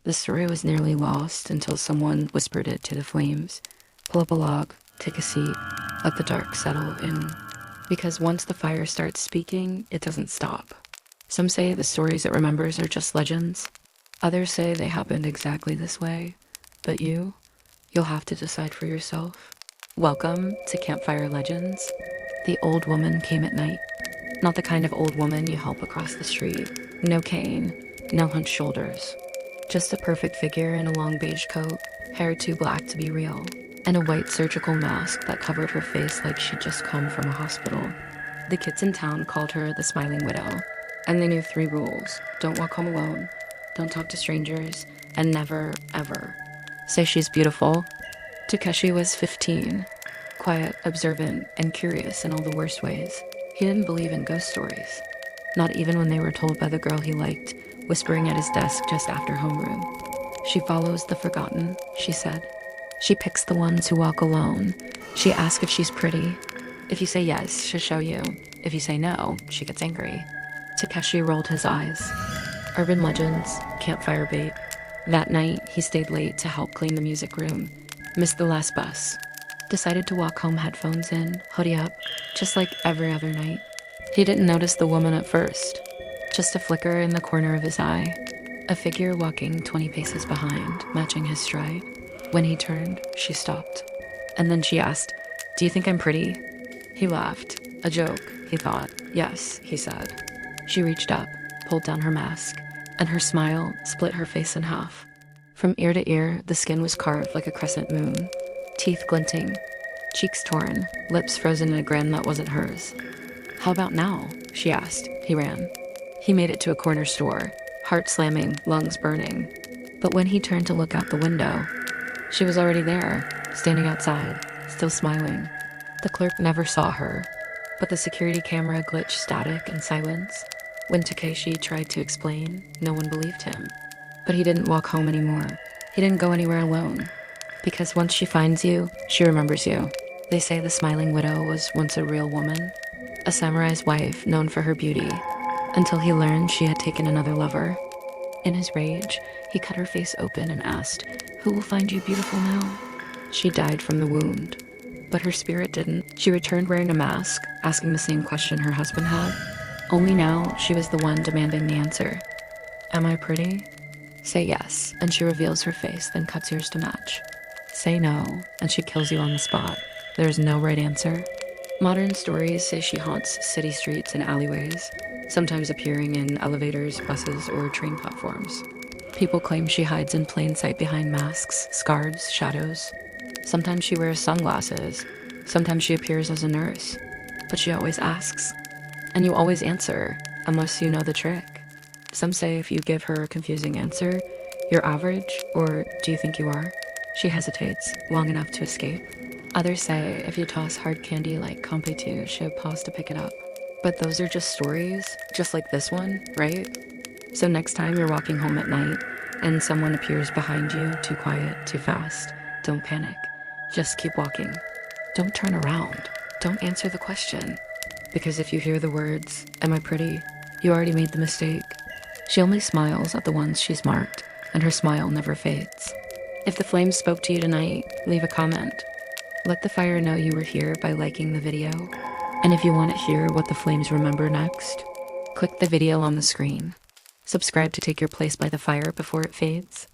The story was nearly lost until someone whispered it to the flames. Pull up a log, take a seat, let the dark settle in. Because once the fire starts speaking, it doesn't stop. Some say the stories it remembers are just legends. Others say they happened exactly this way. But you'll have to decide for yourself. Welcome to Campfire Legends. The old woman came at night. Not the kind of old woman you help across the street. No cane, no hunched shoulders. Just a perfect figure in a long beige coat, hair too black to be real, and a white surgical mask that covered her face like she'd just come from a hospital. The kids in town called her the Smiling Widow, and they knew 3 rules. Don't walk home alone, don't talk to strangers, and never, ever say she's beautiful. Takeshi was 15, quiet, observant, and curious in all the worst ways. He didn't believe in ghost stories, not even when they were told by the girl he liked, whispering at his desk just after homeroom. She follows the forgotten, she said. She picks the ones who walk alone. She asks if she's pretty. If you say yes, she'll show you. If you say no, she gets angry. Takeshi rolled his eyes. Urban legends, campfire bait. That night, he stayed late to help clean the music room. Missed the last bus. Decided to walk home headphones in, hoodie up, just like every other night. He didn't notice the woman at first. Just a flicker in the corner of his eye. A figure walking 20 paces behind, matching his stride. When he turned, she stopped. And then she asked, "Do you think I'm pretty?" He laughed. A joke, he thought. "Yes," he said. She reached up, pulled down her mask, and her smile split her face in half. From ear to ear, the skin was carved like a crescent moon. Teeth glinting, cheeks torn, lips frozen in a grin that wasn't hers. "How about now?" she asked. He ran. He made it to a corner store, heart slamming, lungs burning. But when he turned to look out the window, she was already there, standing outside, still smiling. The clerk never saw her, but the security camera glitched static and silence. When Takeshi tried to explain, no one believed him. But he didn't walk home anymore. He didn't go anywhere alone. Because once she finds you, she remembers you. They say the Smiling Widow was once a real woman, a samurai's wife known for her beauty, until he learned she had taken another lover. In his rage, he cut her face open and asked, "Who will find you beautiful now?" She died from the wound, but her spirit didn't. She returned wearing a mask, asking the same question her husband had. Only now, she was the one demanding the answer. "Am I pretty?" Say yes, and she reveals her face, then cuts yours to match. Say no, and she kills you on the spot. There's no right answer. Modern stories say she haunts city streets and alleyways, sometimes appearing in elevators, buses, or train platforms. People claim she hides in plain sight behind masks, scarves, shadows. Sometimes she wears sunglasses. Sometimes she appears as a nurse. But she always asks. And you always answer, unless you know the trick. Some say if you give her a confusing answer, you're average, or do you think you are? She hesitates, long enough to escape. Others say if you toss hard candy like Compay, she'll pause to pick it up. But those are just stories, just like this one, right? So next time you're walking home at night and someone appears behind you, too quiet, too fast, don't panic. Just keep walking. Don't turn around. Don't answer the question. Because if you hear the words, "Am I pretty?" you already made the mistake. She only smiles at the ones she's marked, and her smile never fades. If the flames spoke to you tonight, leave a comment. Let the fire know you were here by liking the video. And if you want to hear what the flames remember next, click the video on the screen. Subscribe to take your place by the fire before it fades.